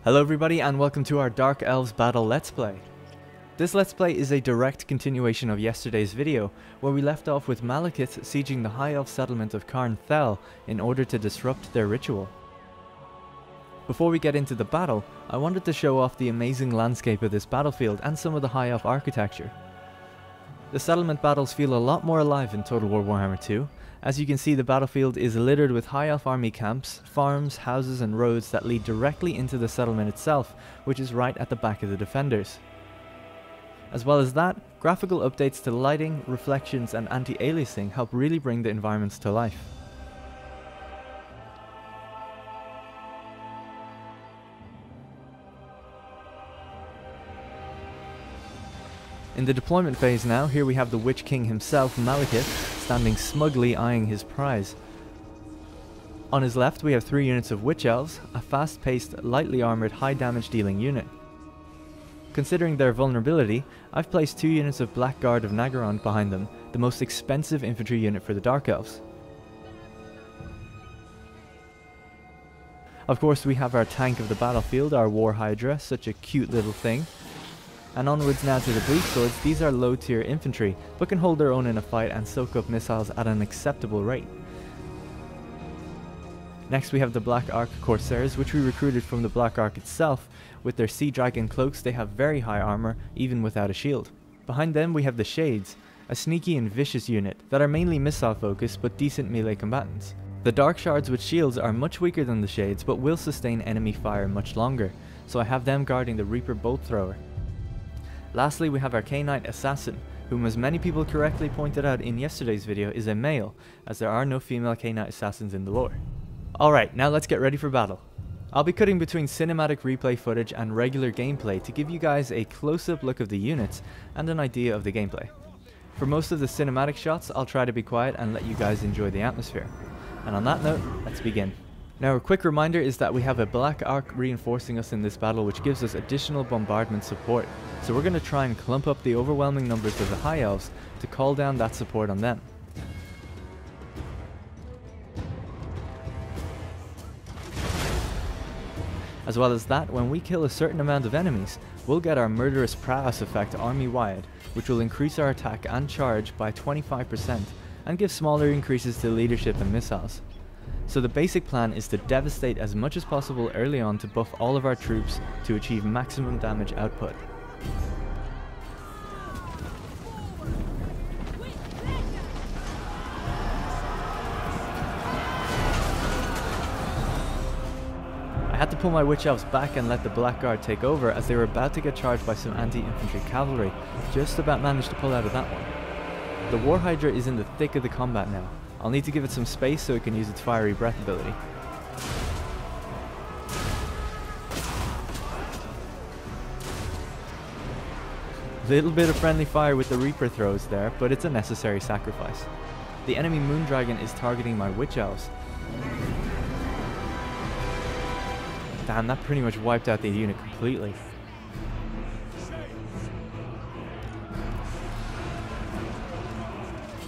Hello everybody and welcome to our Dark Elves battle Let's Play. This Let's Play is a direct continuation of yesterday's video, where we left off with Malekith sieging the High Elf settlement of Karn Thel in order to disrupt their ritual. Before we get into the battle, I wanted to show off the amazing landscape of this battlefield and some of the High Elf architecture. The settlement battles feel a lot more alive in Total War Warhammer 2. As you can see, the battlefield is littered with High Elf army camps, farms, houses and roads that lead directly into the settlement itself, which is right at the back of the defenders. As well as that, graphical updates to lighting, reflections and anti-aliasing help really bring the environments to life. In the deployment phase now, here we have the Witch King himself, Malekith, standing smugly eyeing his prize. On his left we have 3 units of Witch Elves, a fast-paced, lightly armoured, high damage dealing unit. Considering their vulnerability, I've placed 2 units of Black Guard of Nagaron behind them, the most expensive infantry unit for the Dark Elves. Of course we have our tank of the battlefield, our War Hydra, such a cute little thing. And onwards now to the Bleak Swords. These are low tier infantry, but can hold their own in a fight and soak up missiles at an acceptable rate. Next we have the Black Ark Corsairs, which we recruited from the Black Ark itself. With their Sea Dragon cloaks they have very high armor, even without a shield. Behind them we have the Shades, a sneaky and vicious unit that are mainly missile focused but decent melee combatants. The Dark Shards with shields are much weaker than the Shades but will sustain enemy fire much longer, so I have them guarding the Reaper Bolt Thrower. Lastly we have our Knight Assassin, whom as many people correctly pointed out in yesterday's video is a male, as there are no female Knight Assassins in the lore. Alright, now let's get ready for battle. I'll be cutting between cinematic replay footage and regular gameplay to give you guys a close-up look of the units and an idea of the gameplay. For most of the cinematic shots I'll try to be quiet and let you guys enjoy the atmosphere. And on that note, let's begin. Now a quick reminder is that we have a Black Ark reinforcing us in this battle, which gives us additional bombardment support, so we're going to try and clump up the overwhelming numbers of the High Elves to call down that support on them. As well as that, when we kill a certain amount of enemies, we'll get our Murderous Prowess effect army-wide, which will increase our attack and charge by 25% and give smaller increases to leadership and missiles. So the basic plan is to devastate as much as possible early on to buff all of our troops to achieve maximum damage output. I had to pull my Witch Elves back and let the Black Guard take over, as they were about to get charged by some anti-infantry cavalry. Just about managed to pull out of that one. The War Hydra is in the thick of the combat now. I'll need to give it some space so it can use its fiery breath ability. Little bit of friendly fire with the Reaper throws there, but it's a necessary sacrifice. The enemy Moondragon is targeting my Witch Elves. Damn, that pretty much wiped out the unit completely.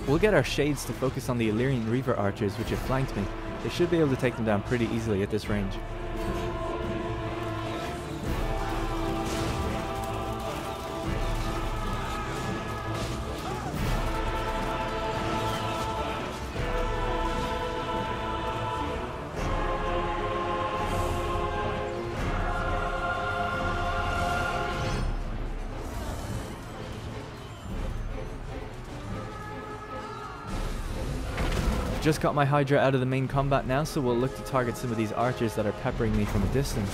We'll get our Shades to focus on the Illyrian Reaver archers which have flanked me. They should be able to take them down pretty easily at this range. Just got my Hydra out of the main combat now, so we'll look to target some of these archers that are peppering me from a distance.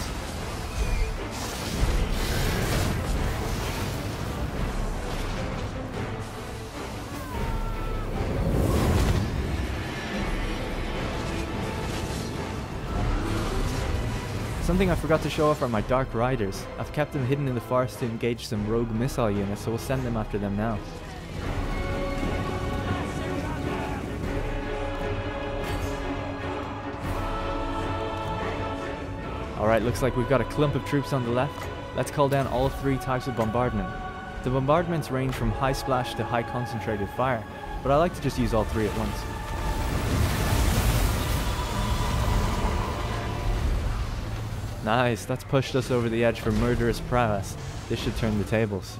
Something I forgot to show off are my Dark Riders. I've kept them hidden in the forest to engage some rogue missile units, so we'll send them after them now. Alright, looks like we've got a clump of troops on the left. Let's call down all 3 types of bombardment. The bombardments range from high splash to high concentrated fire, but I like to just use all 3 at once. Nice, that's pushed us over the edge for murderous prowess. This should turn the tables.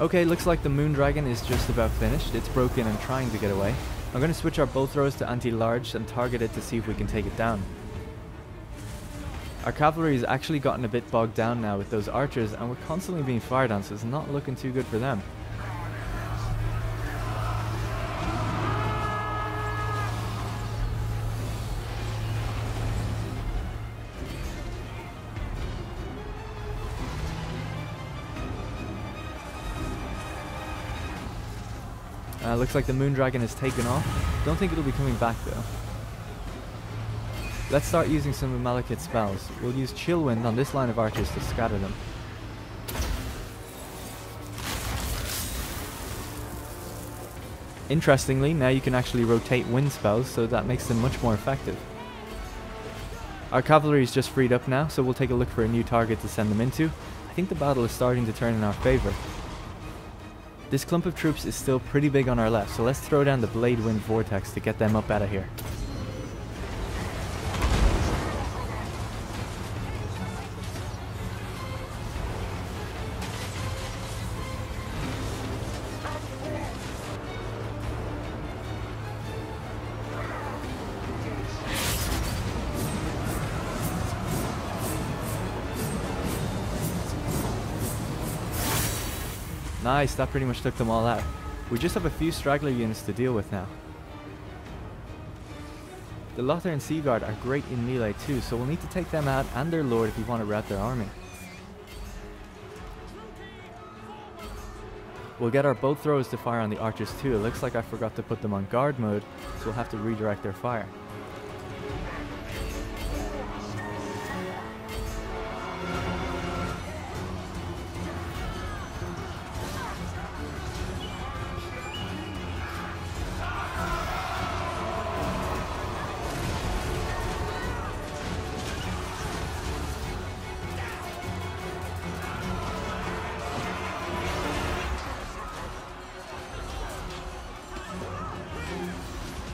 Okay, looks like the moon dragon is just about finished. It's broken and trying to get away. I'm going to switch our bow throws to anti-large and target it to see if we can take it down. Our cavalry has actually gotten a bit bogged down now with those archers, and we're constantly being fired on, so it's not looking too good for them. Looks like the moon dragon has taken off. Don't think it'll be coming back though. Let's start using some of Malekith's spells. We'll use Chill Wind on this line of archers to scatter them. Interestingly, now you can actually rotate wind spells, so that makes them much more effective. Our cavalry is just freed up now, so we'll take a look for a new target to send them into. I think the battle is starting to turn in our favour. This clump of troops is still pretty big on our left, so let's throw down the Blade Wind Vortex to get them up out of here. Nice, that pretty much took them all out. We just have a few straggler units to deal with now. The Lothar and Seaguard are great in melee too, so we'll need to take them out and their lord if we want to rout their army. We'll get our bow throwers to fire on the archers too. It looks like I forgot to put them on guard mode, so we'll have to redirect their fire.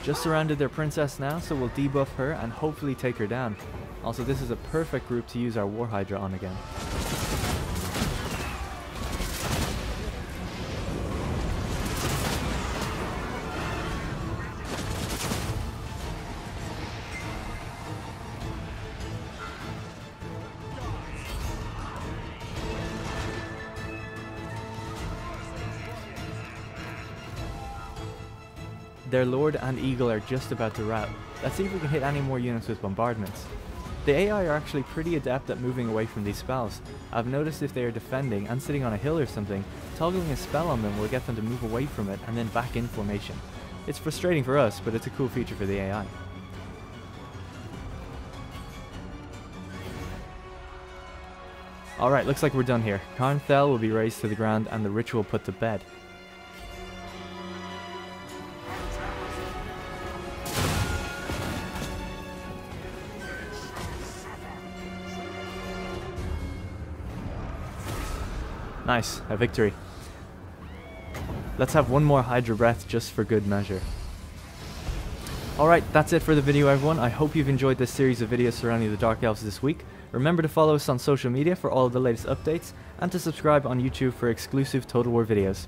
Just surrounded their princess now, so we'll debuff her and hopefully take her down. Also, this is a perfect group to use our War Hydra on again. Their Lord and Eagle are just about to rout. Let's see if we can hit any more units with bombardments. The AI are actually pretty adept at moving away from these spells. I've noticed if they are defending and sitting on a hill or something, toggling a spell on them will get them to move away from it and then back in formation. It's frustrating for us, but it's a cool feature for the AI. Alright, looks like we're done here. Karnthel will be razed to the ground and the ritual put to bed. Nice, a victory. Let's have one more Hydra Breath just for good measure. Alright, that's it for the video everyone. I hope you've enjoyed this series of videos surrounding the Dark Elves this week. Remember to follow us on social media for all of the latest updates, and to subscribe on YouTube for exclusive Total War videos.